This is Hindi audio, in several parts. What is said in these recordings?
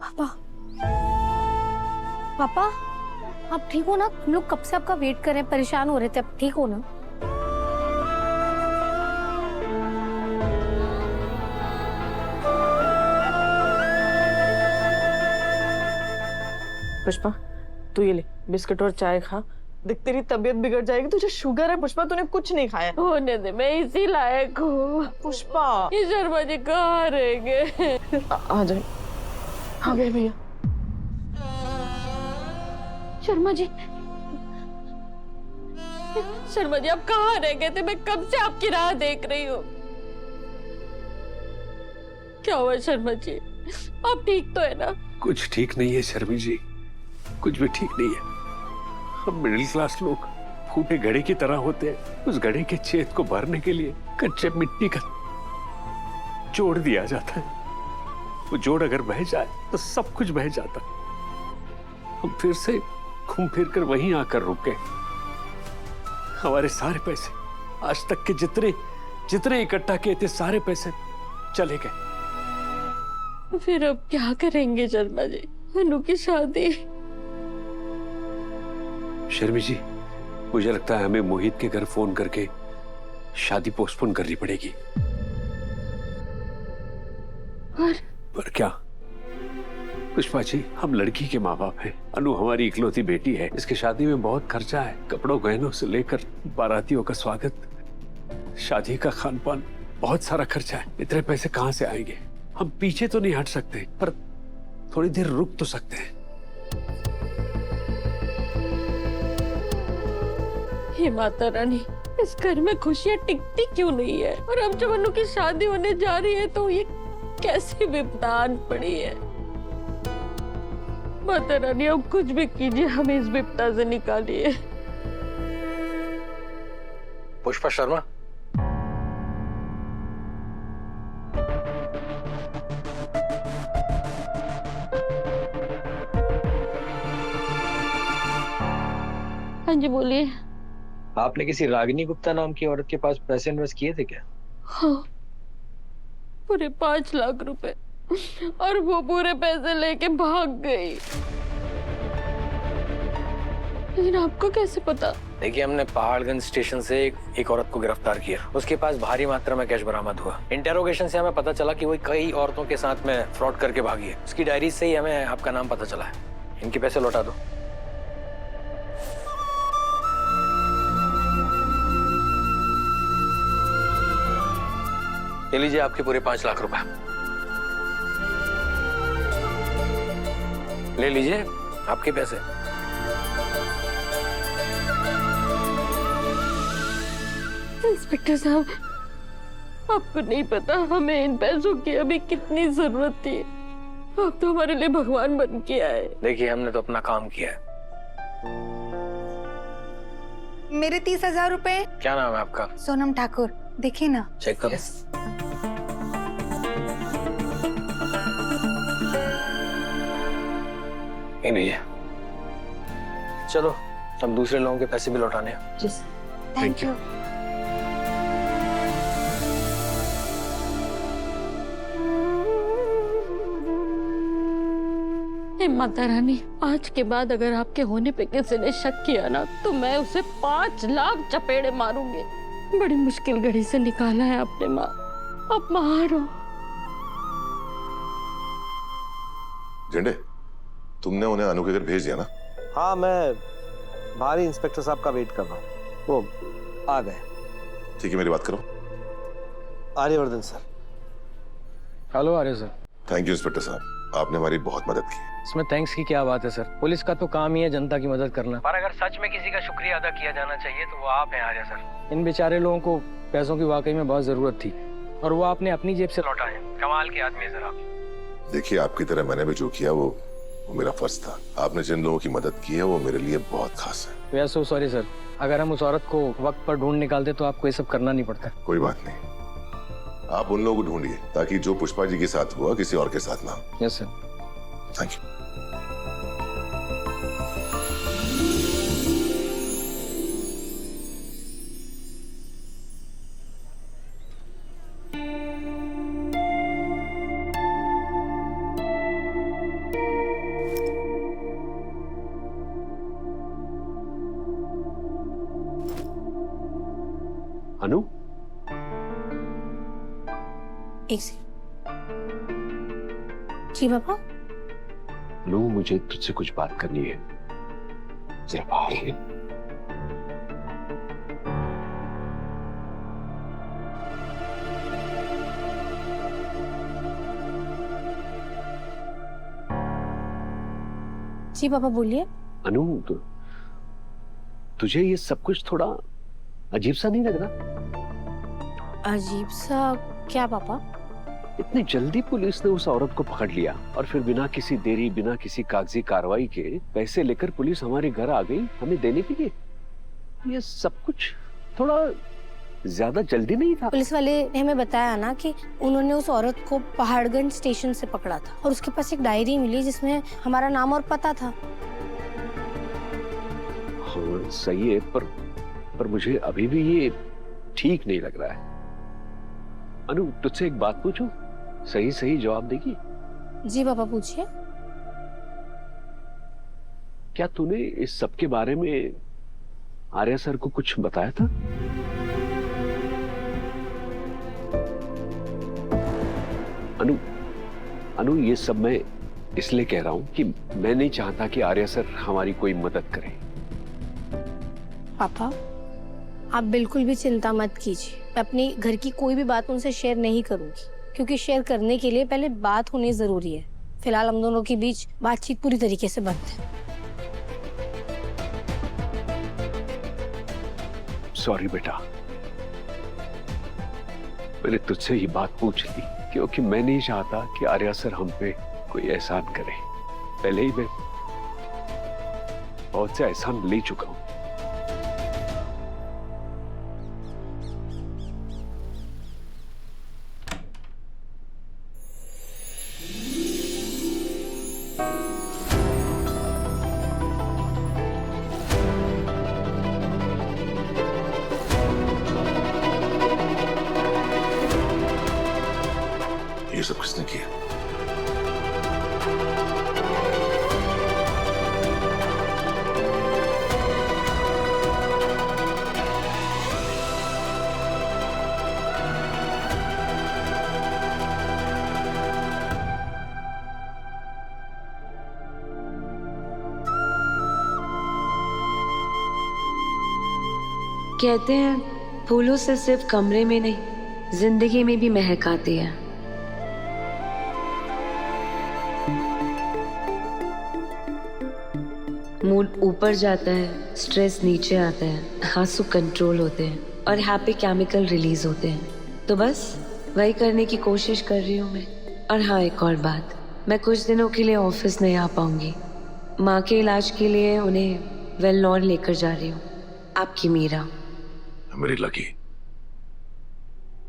पापा, पापा, आप ठीक हो ना? हम लोग कब से आपका वेट कर रहे हैं, परेशान हो रहे थे। आप ठीक हो ना? पुष्पा, तू ये ले बिस्किट और चाय खा। देख तेरी तबीयत बिगड़ जाएगी, तुझे शुगर है पुष्पा, तूने कुछ नहीं खाया। होने दे, मैं इसी लायक हूँ। पुष्पा ये शर्मा जी कहाँ रहेंगे? आ जाए। हाँ गए भैया। शर्मा जी, शर्मा जी आप कहाँ रह गए थे? मैं कब से आपकी राह देख रही हूँ। क्या हुआ शर्मा जी, आप ठीक तो है ना? कुछ ठीक नहीं है शर्मी जी, कुछ भी ठीक नहीं है। हम मिडिल क्लास लोग फूटे घड़े की तरह होते हैं। उस घड़े के छेद को भरने के लिए कच्चे मिट्टी का जोड़ दिया जाता है। वो जोड़ अगर बह जाए तो सब कुछ बह जाता। हम फिर से घूम फिर कर वहीं आकर रुक गए। हमारे सारे पैसे, आज तक के जितने जितने इकट्ठा किए थे, सारे पैसे चले गए। फिर अब क्या करेंगे शर्मा जी? अनु की शादी। शर्मी जी, मुझे लगता है हमें मोहित के घर फोन करके शादी पोस्टपोन करनी पड़ेगी। पर क्या पुष्पा जी, हम लड़की के माँ बाप हैं। अनु हमारी इकलौती बेटी है। इसकी शादी में बहुत खर्चा है, कपड़ों गहनों से लेकर बारातियों का स्वागत, शादी का खान पान, बहुत सारा खर्चा है। इतने पैसे कहाँ से आएंगे? हम पीछे तो नहीं हट सकते, पर थोड़ी देर रुक तो सकते हैं। हे माता रानी, इस घर में खुशियां टिकती क्यों नहीं है? और अब जब अनु की शादी होने जा रही है तो ये कैसी विपदा आन पड़ी है? माता रानी अब कुछ भी कीजिए, हमें इस विपदा से निकालिए। पुष्पा शर्मा, हाँ जी बोलिए। आपने किसी रागिनी गुप्ता नाम की औरत के पास पैसे इन्वेस्ट किए थे क्या? हाँ, पूरे 5 लाख रुपए, और वो पूरे पैसे लेके भाग गई। लेकिन आपको कैसे पता? देखिए, हमने पहाड़गंज स्टेशन से एक औरत को गिरफ्तार किया। उसके पास भारी मात्रा में कैश बरामद हुआ। इंटेरोगेशन से हमें पता चला कि वो कई औरतों के साथ में फ्रॉड करके भागी है। उसकी डायरी से ही हमें आपका नाम पता चला है। इनके पैसे लौटा दो। ये लीजिए आपके पूरे 5 लाख रुपए। ले लीजिए आपके पैसे। इंस्पेक्टर साहब, आपको नहीं पता हमें इन पैसों की अभी कितनी जरूरत थी। आप तो हमारे लिए भगवान बन के आए। देखिए, हमने तो अपना काम किया है। मेरे 30,000 रुपए। क्या नाम है आपका? सोनम ठाकुर, देखिए ना। चेक करो। ये लीजिए। चलो, अब दूसरे लोगों के पैसे भी लौटाने हैं। Thank you. हे माता रानी, आज के बाद अगर आपके होने पे किसी ने शक किया ना, तो मैं उसे 5 लाख चपेड़े मारूंगी। बड़ी मुश्किल घड़ी से निकाला है आपने माँ, आप महान हो। झंडे, तुमने उन्हें अनु के घर भेज दिया ना? हाँ, मैं बाहर ही इंस्पेक्टर साहब का वेट कर रहा हूँ। वो आ गए। ठीक है, मेरी बात करो। Aryavardhan sir. Hello Arya sir. Thank you inspector साहब, आपने हमारी बहुत मदद की। इसमें थैंक्स की क्या बात है सर? पुलिस का तो काम ही है जनता की मदद करना। पर अगर सच में किसी का शुक्रिया अदा किया जाना चाहिए तो वो आप हैं आर्य सर। इन बेचारे लोगों को पैसों की वाकई में बहुत जरूरत थी, और वो आपने अपनी जेब से लौटाए। कमाल के आदमी है सर आप। देखिए, आपकी तरह मैंने भी जो किया वो मेरा फर्ज था। आपने जिन लोगों की मदद की है वो मेरे लिए बहुत खास है। We are so sorry sir. अगर हम उस औरत को वक्त पर ढूंढ निकालते तो आपको ये सब करना नहीं पड़ता। कोई बात नहीं, आप उन लोगों को ढूंढिए ताकि जो पुष्पा जी के साथ हुआ किसी और के साथ ना हो। Yes sir. Thank you. एक सेकंड। जी पापा। अनु, मुझे तुझसे कुछ बात करनी है, जरा बाहर है। जी पापा बोलिए। अनु, तुझे ये सब कुछ थोड़ा अजीब सा नहीं लग रहा? अजीब सा क्या पापा? इतनी जल्दी पुलिस ने उस औरत को पकड़ लिया और फिर बिना किसी देरी, बिना किसी कागजी कार्रवाई के पैसे लेकर पुलिस हमारे घर आ गई हमें देने के लिए। ये सब कुछ थोड़ा ज्यादा जल्दी नहीं था? पुलिस वाले ने हमें बताया ना कि उन्होंने उस औरत को पहाड़गंज स्टेशन से पकड़ा था और उसके पास एक डायरी मिली जिसमें हमारा नाम और पता था। हाँ सही है, पर मुझे अभी भी ये ठीक नहीं लग रहा है। अनु, तुझसे एक बात पूछूं? सही सही जवाब देगी? जी पापा पूछिए। क्या तूने इस सब के बारे में आर्या सर को कुछ बताया था? अनु, ये सब मैं इसलिए कह रहा हूं कि मैं नहीं चाहता कि आर्या सर हमारी कोई मदद करे। पापा आप बिल्कुल भी चिंता मत कीजिए, मैं अपनी घर की कोई भी बात उनसे शेयर नहीं करूंगी, क्योंकि शेयर करने के लिए पहले बात होनी जरूरी है। फिलहाल हम दोनों के बीच बातचीत पूरी तरीके से बंद है। सॉरी बेटा, मैंने तुझसे ही बात पूछ ली क्योंकि मैं नहीं चाहता कि आर्या सर हम पे कोई एहसान करे। पहले ही मैं बहुत से एहसान ले चुका हूं। ये सब किसने किया? कहते हैं फूलों से सिर्फ कमरे में नहीं, जिंदगी में भी महक आती है। मूड ऊपर जाता है, स्ट्रेस नीचे आता है, आंसू कंट्रोल होते हैं और हैप्पी केमिकल रिलीज होते हैं। तो बस वही करने की कोशिश कर रही हूँ मैं। और हाँ, एक और बात, मैं कुछ दिनों के लिए ऑफिस नहीं आ पाऊंगी। माँ के इलाज के लिए उन्हें वेलनोर लेकर जा रही हूँ। आपकी मीरा। मेरी लकी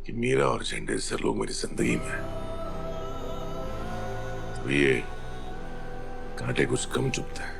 कि मीरा और झंडे जैसे लोग मेरी जिंदगी में हैं। तो ये कांटे कुछ कम चुभते हैं।